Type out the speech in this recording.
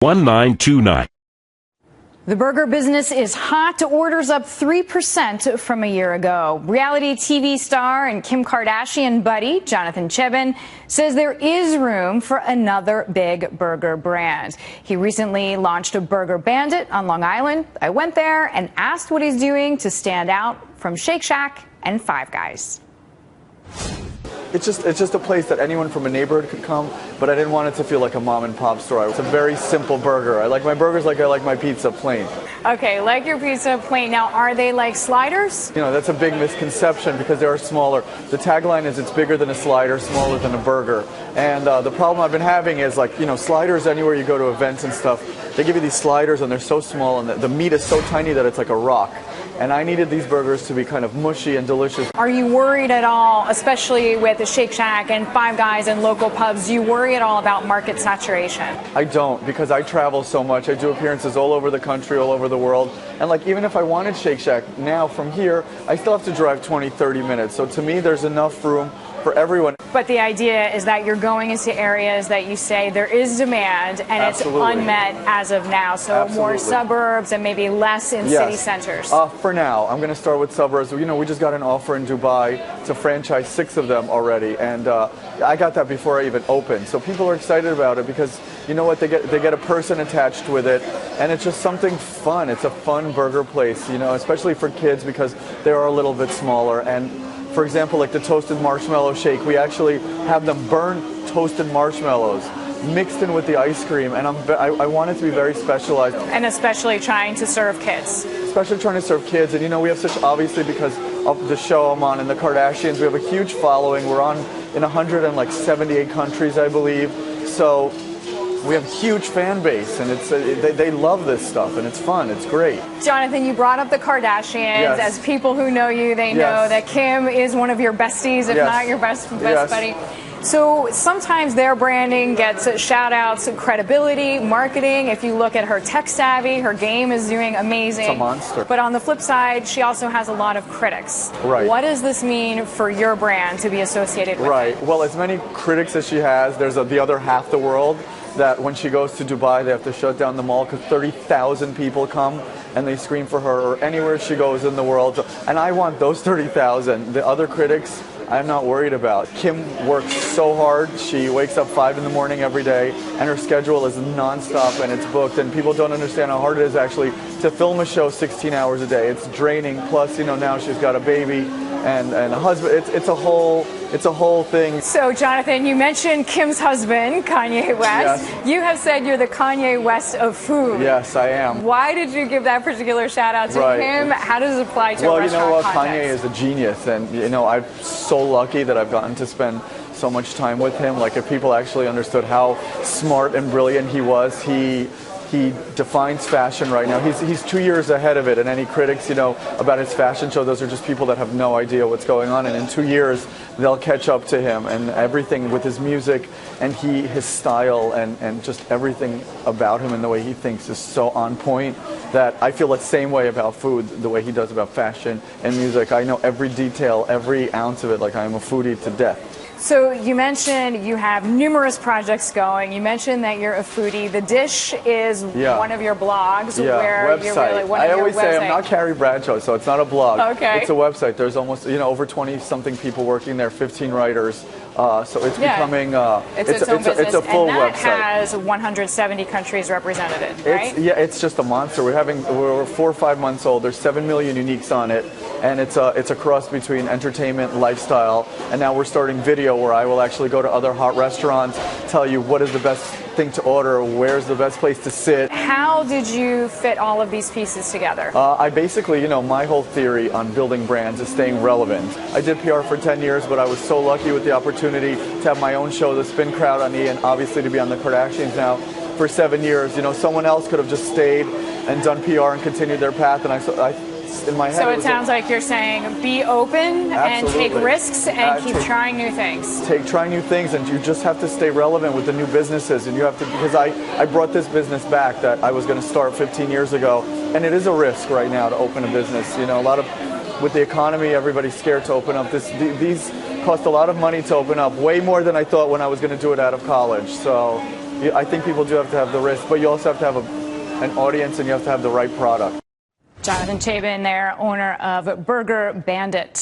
1929. The burger business is hot. Orders up 3% from a year ago. Reality TV star and Kim Kardashian buddy Jonathan Cheban says there is room for another big burger brand. He recently launched a Burger Bandit on Long Island. I went there and asked what he's doing to stand out from Shake Shack and Five Guys. It's just a place that anyone from a neighborhood could come, but I didn't want it to feel like a mom and pop store. It's a very simple burger. I like my burgers like I like my pizza, plain. Okay, like your pizza, plain. Now, are they like sliders? You know, that's a big misconception because they are smaller. The tagline is it's bigger than a slider, smaller than a burger. And the problem I've been having is, like, you know, sliders anywhere you go to events and stuff, they give you these sliders and they're so small and the meat is so tiny that it's like a rock. And I needed these burgers to be kind of mushy and delicious. Are you worried at all, especially with the Shake Shack and Five Guys and local pubs, do you worry at all about market saturation? I don't, because I travel so much. I do appearances all over the country, all over the world. And like, even if I wanted Shake Shack now from here, I still have to drive 20, 30 minutes. So to me, there's enough room for everyone. But the idea is that you're going into areas that you say there is demand and Absolutely. It's unmet as of now. So Absolutely. More suburbs and maybe less in Yes. city centers. For now, I'm going to start with suburbs. You know, we just got an offer in Dubai to franchise 6 of them already, and I got that before I even opened. So people are excited about it because, you know what, they get a person attached with it, and it's just something fun. It's a fun burger place, you know, especially for kids because they are a little bit smaller. And for example, like the toasted marshmallow shake, we actually have them burn toasted marshmallows mixed in with the ice cream, and I want it to be very specialized. And especially trying to serve kids. Especially trying to serve kids, and you know, we have such, obviously because of the show I'm on and the Kardashians, we have a huge following. We're on in 178 countries, I believe, so we have a huge fan base, and it's they love this stuff, and it's fun. It's great. Jonathan, you brought up the Kardashians. Yes. As people who know you, they know that Kim is one of your besties, if not your best buddy. So sometimes their branding gets shout-outs, credibility, marketing. If you look at her tech savvy, her game is doing amazing. It's a monster. But on the flip side, she also has a lot of critics. Right. What does this mean for your brand to be associated with Right. it? Well, as many critics as she has, there's the other half the world that when she goes to Dubai, they have to shut down the mall because 30,000 people come and they scream for her, or anywhere she goes in the world. And I want those 30,000. The other critics, I'm not worried about. Kim works so hard. She wakes up 5 in the morning every day, and her schedule is nonstop and it's booked. And people don't understand how hard it is actually to film a show 16 hours a day. It's draining. Plus, you know, now she's got a baby and a husband. It's a whole thing. So, Jonathan, you mentioned Kim's husband, Kanye West. Yes. You have said you're the KanyeEst of food. Yes, I am. Why did you give that particular shout out to him? How does it apply to a restaurant Well, you know what? context? Kanye is a genius, and you know, I'm so lucky that I've gotten to spend so much time with him. Like, if people actually understood how smart and brilliant he was, he defines fashion right now. He's 2 years ahead of it, and any critics, you know, about his fashion show, those are just people that have no idea what's going on, and in 2 years they'll catch up to him, and everything with his music and his style and just everything about him and the way he thinks is so on point that I feel the same way about food, the way he does about fashion and music. I know every detail, every ounce of it, like I am a foodie to death. So you mentioned you have numerous projects going. You mentioned that you're a foodie. The Dish is one of your blogs. Where website. You're really one I of always your say websites. I'm not Carrie Bradshaw, so it's not a blog. Okay. It's a website. There's almost, you know, over 20-something people working there, 15 writers. So it's becoming it's a full website. And that has 170 countries represented, right? It's just a monster. We're 4 or 5 months old. There's 7 million uniques on it, and it's a cross between entertainment, lifestyle, and now we're starting video where I will actually go to other hot restaurants, tell you what is the best thing to order, where's the best place to sit. How did you fit all of these pieces together? I basically, you know, my whole theory on building brands is staying relevant. I did PR for 10 years, but I was so lucky with the opportunity to have my own show, The Spin Crowd on E, and obviously to be on the Kardashians now for 7 years. You know, someone else could have just stayed and done PR and continued their path, and I in my head. So it sounds like you're saying be open and take risks and keep trying new things. Trying new things, and you just have to stay relevant with the new businesses, and you have to, because I brought this business back that I was going to start 15 years ago, and it is a risk right now to open a business. You know, with the economy, everybody's scared to open up. These cost a lot of money to open up, way more than I thought when I was going to do it out of college. So I think people do have to have the risk, but you also have to have an audience and you have to have the right product. Jonathan Cheban there, owner of Burger Bandit.